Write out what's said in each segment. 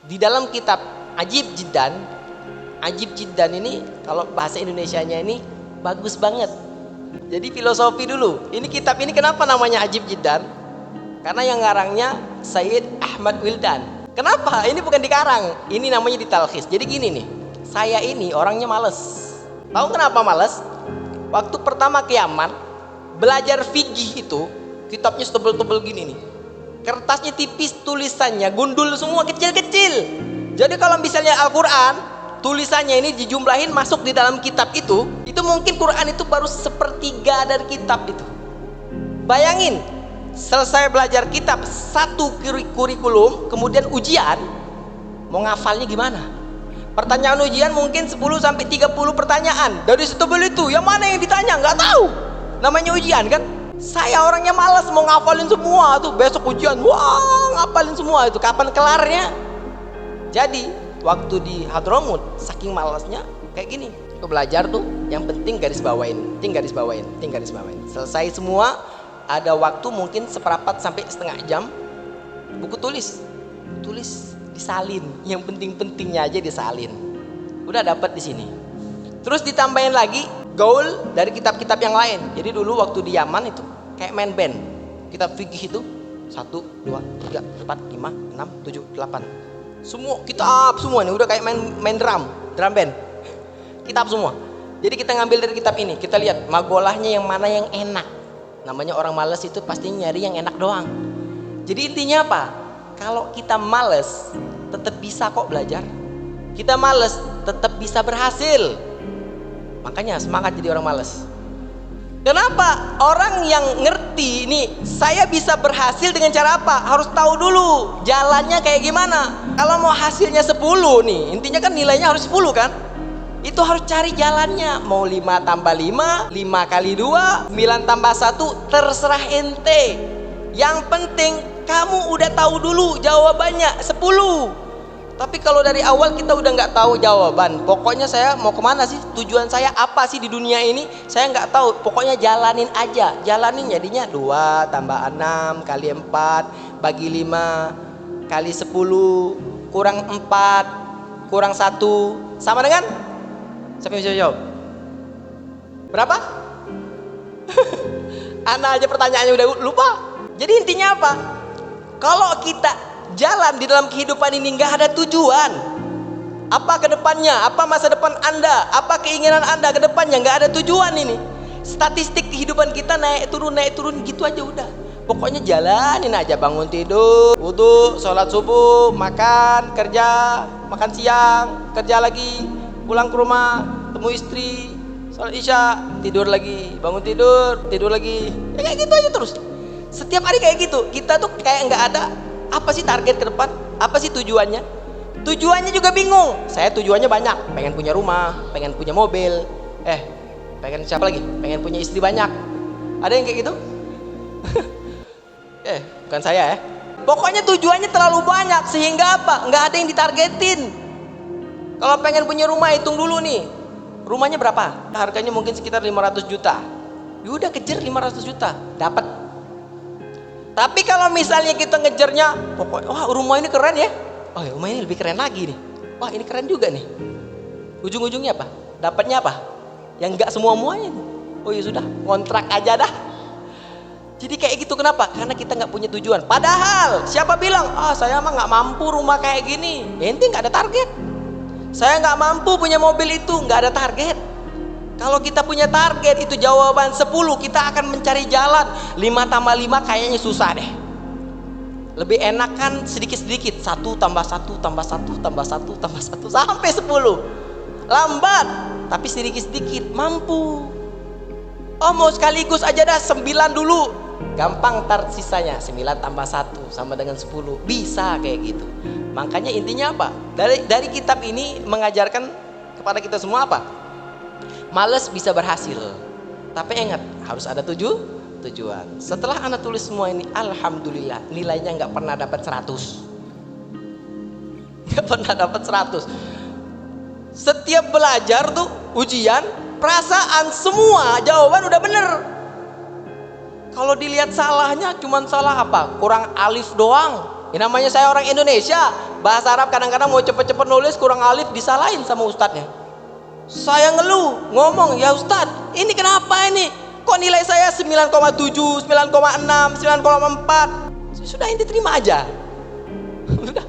Di dalam kitab Ajib Jiddan ini kalau bahasa Indonesianya ini bagus banget. Jadi filosofi dulu. Ini kitab ini kenapa namanya Ajib Jiddan? Karena yang ngarangnya Sayyid Ahmad Wildan. Kenapa? Ini bukan dikarang, ini namanya ditalkhis. Jadi gini nih, saya ini orangnya males. Tahu kenapa males? Waktu pertama ke Yaman, belajar fikih itu, kitabnya setebel-tebel gini nih. Kertasnya tipis, tulisannya gundul semua, kecil-kecil. Jadi kalau misalnya Al-Quran, tulisannya ini dijumlahin masuk di dalam kitab itu mungkin Quran itu baru sepertiga dari kitab itu. Bayangin, selesai belajar kitab satu kurikulum, kemudian ujian, mau ngafalnya gimana? Pertanyaan ujian mungkin 10 sampai 30 pertanyaan. Dari setebel itu, yang mana yang ditanya? Nggak tahu. Namanya ujian kan? Saya orangnya malas mau ngafalin semua tuh. Besok ujian, wah ngafalin semua itu. Kapan kelarnya? Jadi waktu di Hadramut, saking malasnya kayak gini. Aku belajar tuh, yang penting garis bawain. Selesai semua, ada waktu mungkin seperempat sampai setengah jam. Buku tulis disalin. Yang penting-pentingnya aja disalin. Udah dapat di sini. Terus ditambahin lagi gaul dari kitab-kitab yang lain. Jadi dulu waktu di Yaman itu kayak main band. Kitab fikih itu 1, 2, 3, 4, 5, 6, 7, 8. Semua kitab semua nih udah kayak main drum band. Kitab semua. Jadi kita ngambil dari kitab ini, kita lihat magolahnya yang mana yang enak. Namanya orang malas itu pasti nyari yang enak doang. Jadi intinya apa? Kalau kita malas, tetap bisa kok belajar. Kita malas, tetap bisa berhasil. Makanya semangat jadi orang malas. Kenapa? Orang yang ngerti nih, saya bisa berhasil dengan cara apa? Harus tahu dulu jalannya kayak gimana. Kalau mau hasilnya 10 nih, intinya kan nilainya harus 10 kan? Itu harus cari jalannya. Mau 5 tambah 5, 5 kali 2, 9 tambah 1, terserah ente. Yang penting kamu udah tahu dulu jawabannya 10. Tapi kalau dari awal kita udah nggak tahu jawaban, pokoknya saya mau kemana sih, tujuan saya apa sih di dunia ini, saya nggak tahu, pokoknya jalanin aja. Jalanin jadinya 2 tambah 6 kali 4 bagi 5 kali 10 kurang 4 kurang 1 sama dengan, siapa yang bisa jawab? Berapa? Ana aja pertanyaannya udah lupa. Jadi intinya apa? Kalau kita jalan di dalam kehidupan ini nggak ada tujuan, apa ke depannya, apa masa depan Anda, apa keinginan Anda ke depannya, nggak ada tujuan ini. Statistik kehidupan kita naik turun gitu aja udah. Pokoknya jalanin aja, bangun tidur, wudu, sholat subuh, makan, kerja, makan siang, kerja lagi, pulang ke rumah, temu istri, sholat isya, tidur lagi, bangun tidur lagi, ya kayak gitu aja terus. Setiap hari kayak gitu. Kita tuh kayak nggak ada apa sih target ke depan, apa sih tujuannya. Tujuannya juga bingung. Saya tujuannya banyak, pengen punya rumah, pengen punya mobil, pengen siapa lagi, pengen punya istri banyak. Ada yang kayak gitu? Bukan saya ya. Pokoknya tujuannya terlalu banyak sehingga apa, nggak ada yang ditargetin. Kalau pengen punya rumah, hitung dulu nih, rumahnya berapa, harganya mungkin sekitar 500 juta. Yaudah kejar 500 juta, dapat. Tapi kalau misalnya kita ngejarnya, pokoknya wah rumah ini keren ya, oh rumah ini lebih keren lagi nih, wah ini keren juga nih. Ujung-ujungnya apa? Dapatnya apa? Yang enggak semua-muanya. Oh ya sudah, kontrak aja dah. Jadi kayak gitu. Kenapa? Karena kita nggak punya tujuan. Padahal siapa bilang, saya mah nggak mampu rumah kayak gini. Ente nggak ada target. Saya nggak mampu punya mobil itu, nggak ada target. Kalau kita punya target, itu jawaban 10, kita akan mencari jalan. 5 tambah 5 kayaknya susah deh. Lebih enak kan sedikit-sedikit, 1 tambah 1 tambah 1 tambah 1 tambah 1 sampai 10. Lambat, tapi sedikit-sedikit mampu. Mau sekaligus aja dah 9 dulu. Gampang, ntar sisanya 9 tambah 1 sama dengan 10. Bisa kayak gitu. Makanya intinya apa? Dari kitab ini mengajarkan kepada kita semua apa? Males bisa berhasil, tapi ingat harus ada tujuan. Setelah anak tulis semua ini, alhamdulillah nilainya nggak pernah dapat 100. Nggak pernah dapat 100. Setiap belajar tuh ujian, perasaan semua jawaban udah bener. Kalau dilihat salahnya cuman salah apa? Kurang alif doang. Ini namanya saya orang Indonesia, Bahasa Arab kadang-kadang mau cepet-cepet nulis kurang alif disalahin sama ustadznya. Saya ngeluh, ngomong, ya ustadz, ini kenapa ini? Kok nilai saya 9,7, 9,6, 9,4? Sudah, ente terima aja. Sudah.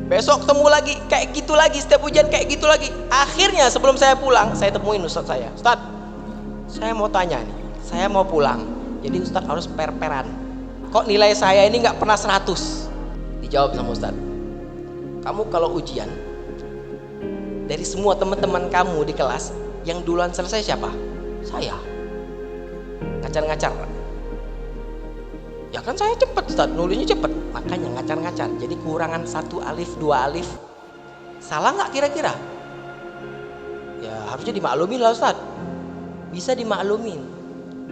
Besok ketemu lagi kayak gitu lagi, setiap ujian kayak gitu lagi. Akhirnya sebelum saya pulang, saya temuin ustadz saya. Ustadz, saya mau tanya nih, saya mau pulang. Jadi ustadz harus per-peran. Kok nilai saya ini nggak pernah 100? Dijawab sama ustadz, kamu kalau ujian, dari semua teman-teman kamu di kelas, yang duluan selesai siapa? Saya. Ngacar-ngacar. Ya kan saya cepet Ustaz, nulisnya cepet, makanya ngacar-ngacar. Jadi kurangan 1 alif, 2 alif. Salah nggak kira-kira? Ya harusnya dimaklumin lah Ustaz. Bisa dimaklumin.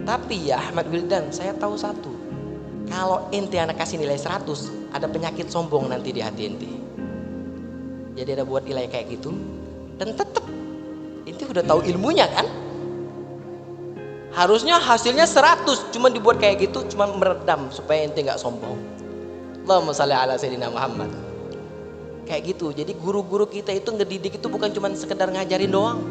Tapi ya Ahmad Wildan, saya tahu satu. Kalau ente anak kasih nilai 100, ada penyakit sombong nanti di hati ente. Jadi ada buat nilai kayak gitu. Dan tetap ente udah tahu ilmunya kan? Harusnya hasilnya 100, cuma dibuat kayak gitu, cuma meredam supaya ente nggak sombong. Allahumma shalli ala sayyidina Muhammad. Kayak gitu. Jadi guru-guru kita itu ngedidik itu bukan cuma sekedar ngajarin doang.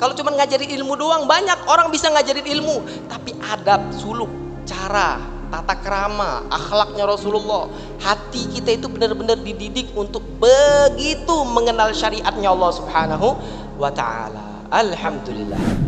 Kalau cuma ngajarin ilmu doang, banyak orang bisa ngajarin ilmu, tapi adab, suluk, cara, tata krama, akhlaknya Rasulullah, hati kita itu benar-benar dididik untuk begitu mengenal syariatnya Allah Subhanahu wa ta'ala. Alhamdulillah.